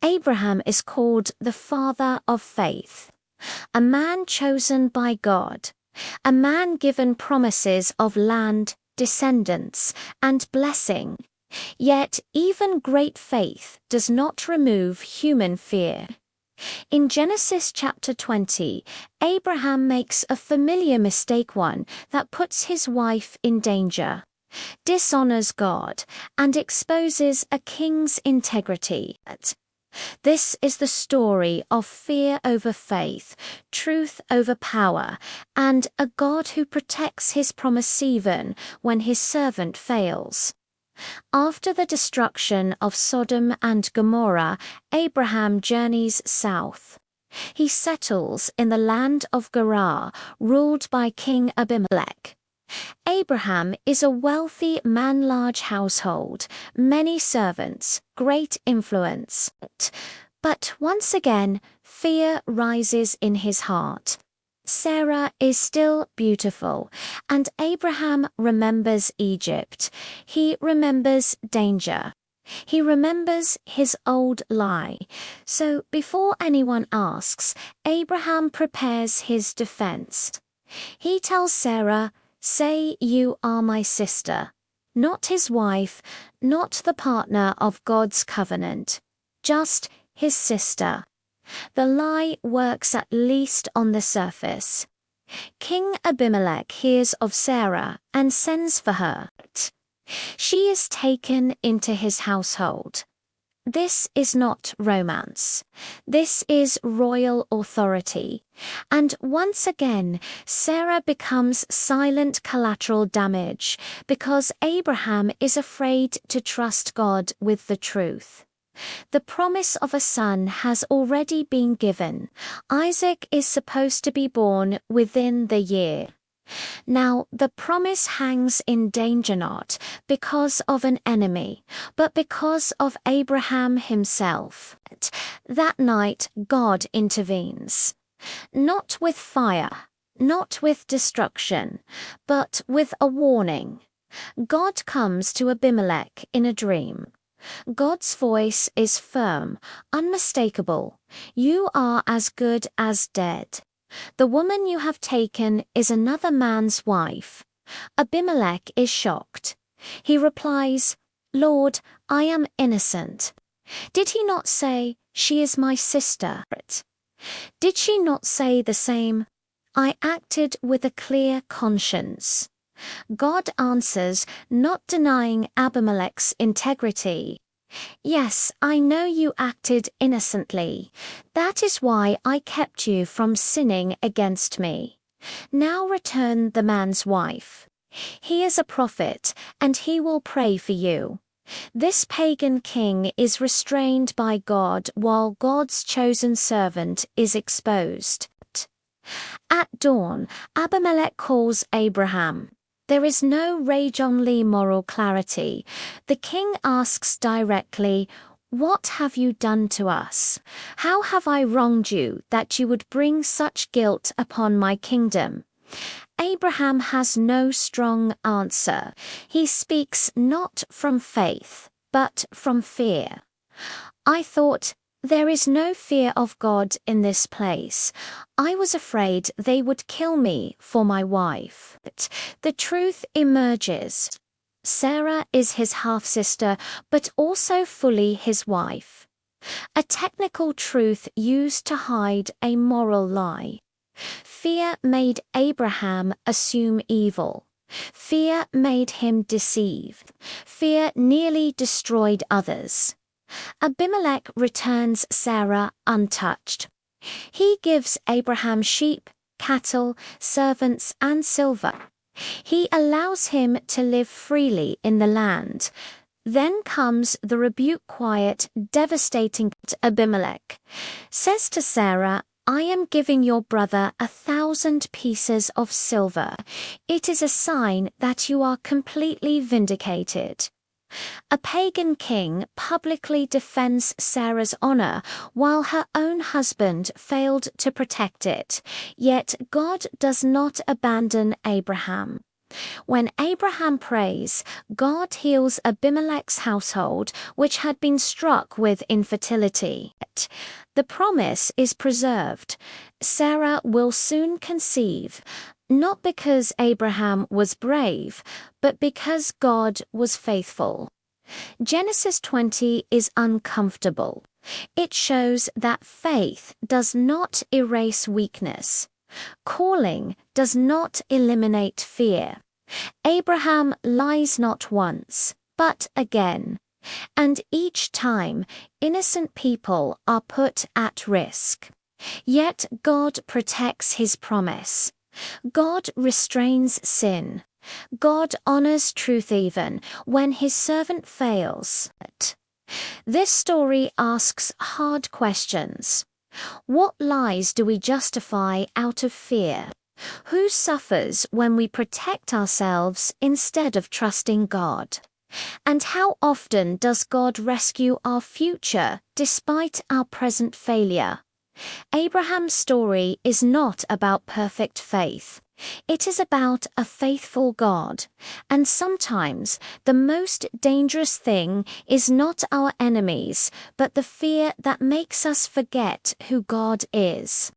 Abraham is called the father of faith, a man chosen by God, a man given promises of land, descendants, and blessing. Yet even great faith does not remove human fear. In Genesis chapter 20, Abraham makes a familiar mistake, one that puts his wife in danger, dishonors God, and exposes a king's integrity. This is the story of fear over faith, truth over power, and a God who protects his promise even when his servant fails. After the destruction of Sodom and Gomorrah, Abraham journeys south. He settles in the land of Gerar, ruled by King Abimelech. Abraham is a wealthy man, large household, many servants, great influence. But once again, fear rises in his heart. Sarah is still beautiful, and Abraham remembers Egypt. He remembers danger. He remembers his old lie. So before anyone asks, Abraham prepares his defense. He tells Sarah, "Say you are my sister," not his wife, not the partner of God's covenant, just his sister. The lie works at least on the surface. King Abimelech hears of Sarah and sends for her. She is taken into his household. This is not romance. This is royal authority. And once again, Sarah becomes silent collateral damage because Abraham is afraid to trust God with the truth. The promise of a son has already been given. Isaac is supposed to be born within the year. Now, the promise hangs in danger not because of an enemy, but because of Abraham himself. That night, God intervenes. Not with fire, not with destruction, but with a warning. God comes to Abimelech in a dream. God's voice is firm, unmistakable. You are as good as dead. The woman you have taken is another man's wife. Abimelech is shocked. He replies, "Lord, I am innocent." Did he not say, "She is my sister"? Did she not say the same, "I acted with a clear conscience"? God answers, not denying Abimelech's integrity. "Yes, I know you acted innocently. That is why I kept you from sinning against me. Now return the man's wife. He is a prophet, and he will pray for you." This pagan king is restrained by God while God's chosen servant is exposed. At dawn, Abimelech calls Abraham. There is no rage only moral clarity. The king asks directly, "What have you done to us? How have I wronged you that you would bring such guilt upon my kingdom?" Abraham has no strong answer. He speaks not from faith, but from fear. "I thought, there is no fear of God in this place. I was afraid they would kill me for my wife." But the truth emerges. Sarah is his half-sister, but also fully his wife. A technical truth used to hide a moral lie. Fear made Abraham assume evil. Fear made him deceive. Fear nearly destroyed others. Abimelech returns Sarah untouched. He gives Abraham sheep, cattle, servants, and silver. He allows him to live freely in the land. Then comes the rebuke, quiet, devastating. Abimelech says to Sarah, "I am giving your brother 1,000 pieces of silver. It is a sign that you are completely vindicated." A pagan king publicly defends Sarah's honor while her own husband failed to protect it. Yet God does not abandon Abraham. When Abraham prays, God heals Abimelech's household, which had been struck with infertility. The promise is preserved. Sarah will soon conceive, not because Abraham was brave, but because God was faithful. Genesis 20 is uncomfortable. It shows that faith does not erase weakness. Calling does not eliminate fear. Abraham lies not once, but again. And each time, innocent people are put at risk. Yet God protects his promise. God restrains sin. God honors truth even when his servant fails. This story asks hard questions. What lies do we justify out of fear? Who suffers when we protect ourselves instead of trusting God? And how often does God rescue our future despite our present failure? Abraham's story is not about perfect faith. It is about a faithful God. And sometimes the most dangerous thing is not our enemies, but the fear that makes us forget who God is.